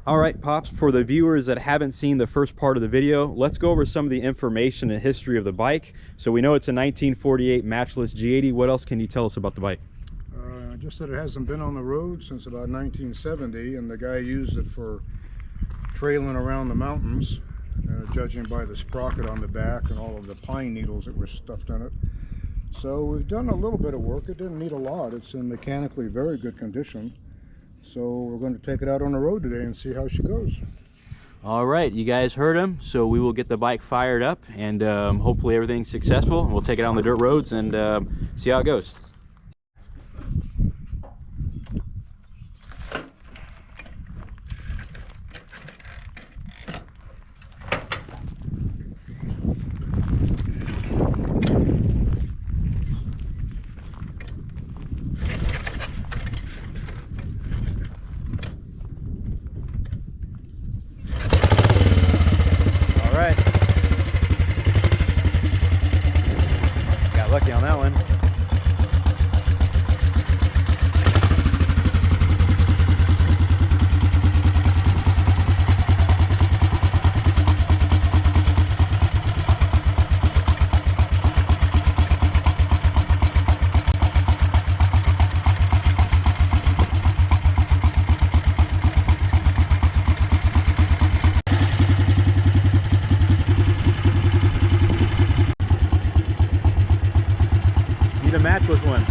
All right, Pops, for the viewers that haven't seen the first part of the video, let's go over some of the information and history of the bike. So we know it's a 1948 Matchless G80. What else can you tell us about the bike? Just that it hasn't been on the road since about 1970, and the guy used it for trailing around the mountains, judging by the sprocket on the back and all of the pine needles that were stuffed in it. So we've done a little bit of work. It didn't need a lot. It's in mechanically very good condition. So we're going to take it out on the road today and see how she goes. All right, you guys heard him. So we will get the bike fired up, and hopefully everything's successful. We'll take it out on the dirt roads and see how it goes. Got lucky on that one. Need a matchless one.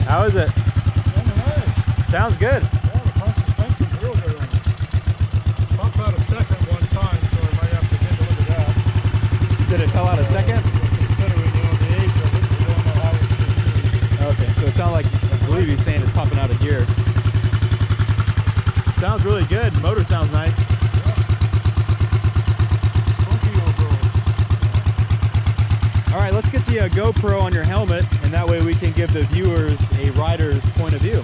How is it? Nice. Sounds good. Yeah, the pump suspension's real good on it. Popped out a second one time, so I might have to take a look at that. Did it fell out a second? Considering, the age of it, we don't know how it's going to. Okay, so it sounds like, I believe he's saying it's popping out of gear. Sounds really good. Motor sounds nice. All right, let's get the GoPro on your helmet, and that way we can give the viewers a rider's point of view.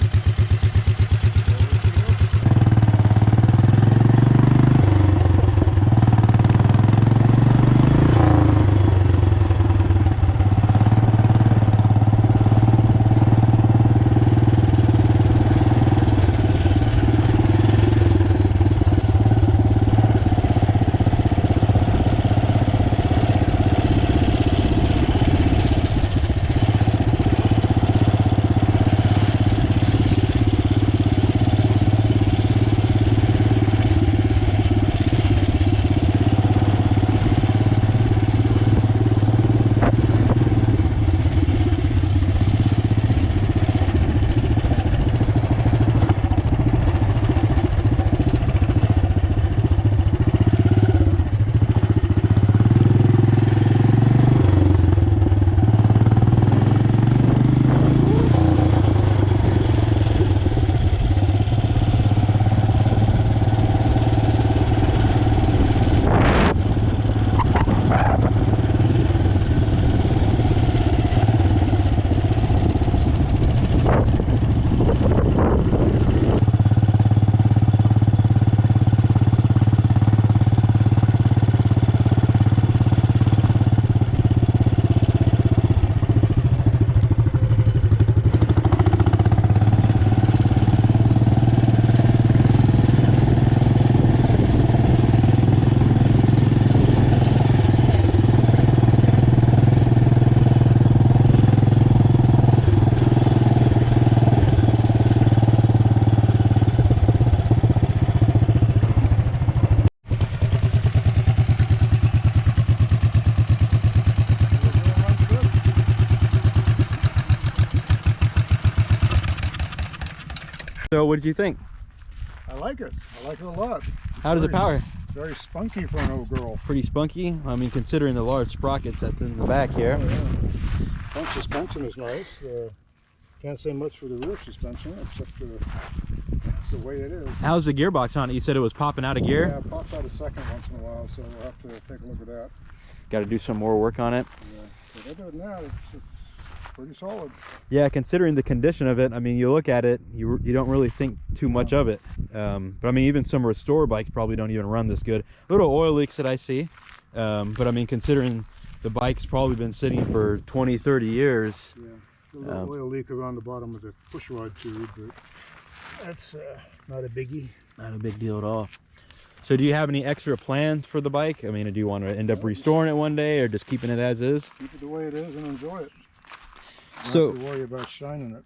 So what did you think? I like it. I like it a lot. How does it power? Very spunky for an old girl. Pretty spunky. I mean, considering the large sprockets that's in the back here. Oh, yeah. Pump suspension is nice. Can't say much for the rear suspension, except that's the way it is. How's the gearbox on it? You said it was popping out of gear? Yeah, it pops out a second once in a while, so we'll have to take a look at that. Got to do some more work on it. Yeah, but other than that, it's pretty solid. Yeah, considering the condition of it, I mean, you look at it, you don't really think too much of it. But I mean, even some restore bikes probably don't even run this good. Little oil leaks that I see, but I mean, considering the bike's probably been sitting for 20-30 years. Yeah, a little oil leak around the bottom of the push rod tube, but that's not a biggie. Not a big deal at all. So do you have any extra plans for the bike? I mean, do you want to end up restoring it one day or just keeping it as is? Keep it the way it is and enjoy it. So, don't have to worry about shining it.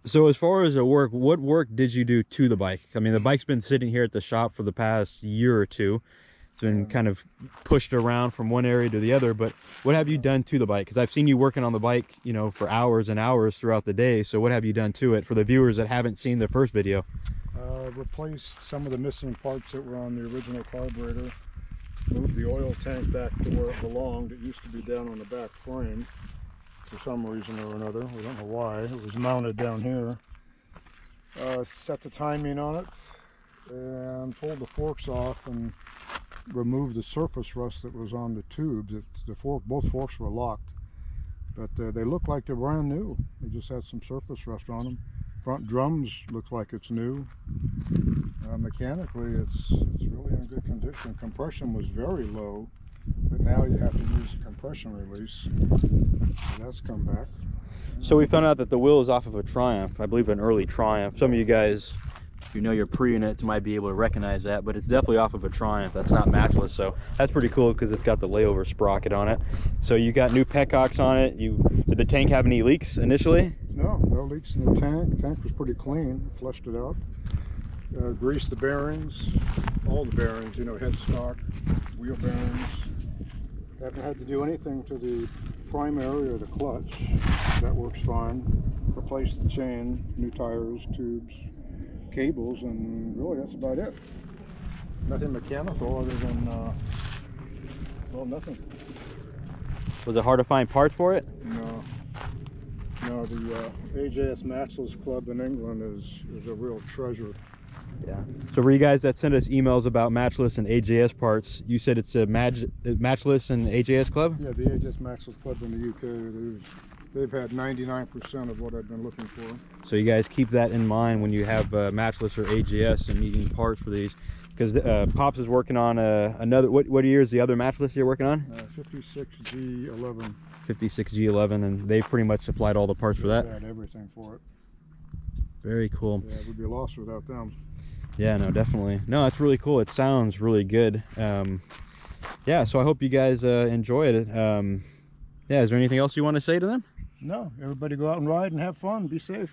So as far as the work, what work did you do to the bike? I mean, the bike's been sitting here at the shop for the past year or two. It's been kind of pushed around from one area to the other, but what have you done to the bike? Because I've seen you working on the bike, you know, for hours and hours throughout the day. So what have you done to it for the viewers that haven't seen the first video? Replaced some of the missing parts that were on the original carburetor. Moved the oil tank back to where it belonged. It used to be down on the back frame for some reason or another. We don't know why. It was mounted down here. Set the timing on it and pulled the forks off and removed the surface rust that was on the tubes. Both forks were locked, but they look like they're brand new. They just had some surface rust on them. Front drums looks like it's new. Mechanically, it's really in good condition. Compression was very low, but now you have to use a compression release. So that's come back. So we found out that the wheel is off of a Triumph, I believe an early Triumph. Some of you guys, if you know your pre-units, might be able to recognize that, but it's definitely off of a Triumph. That's not Matchless, so that's pretty cool because it's got the layover sprocket on it. So you got new petcocks on it. Did the tank have any leaks initially? No leaks in the tank. The tank was pretty clean. Flushed it out. Greased the bearings, all the bearings, you know, headstock, wheel bearings. Haven't had to do anything to the primary or the clutch. That works fine. Replaced the chain, new tires, tubes, cables, and really that's about it. Nothing mechanical other than, well, nothing. Was it hard to find parts for it? No, the AJS Matchless Club in England is a real treasure. Yeah. So for you guys that send us emails about Matchless and AJS parts, you said it's a Matchless and AJS Club? Yeah, the AJS Matchless Club in the UK. They've had 99% of what I've been looking for. So you guys keep that in mind when you have Matchless or AJS and needing parts for these. Because Pops is working on another, what year is the other Matchless you're working on? 56G11. 56G11, and they've pretty much supplied all the parts for that? They had everything for it. Very cool. Yeah, we'd be lost without them. Yeah, no, definitely. No, it's really cool. It sounds really good. Yeah, so I hope you guys enjoyed it. Yeah, is there anything else you want to say to them? No, everybody go out and ride and have fun. Be safe.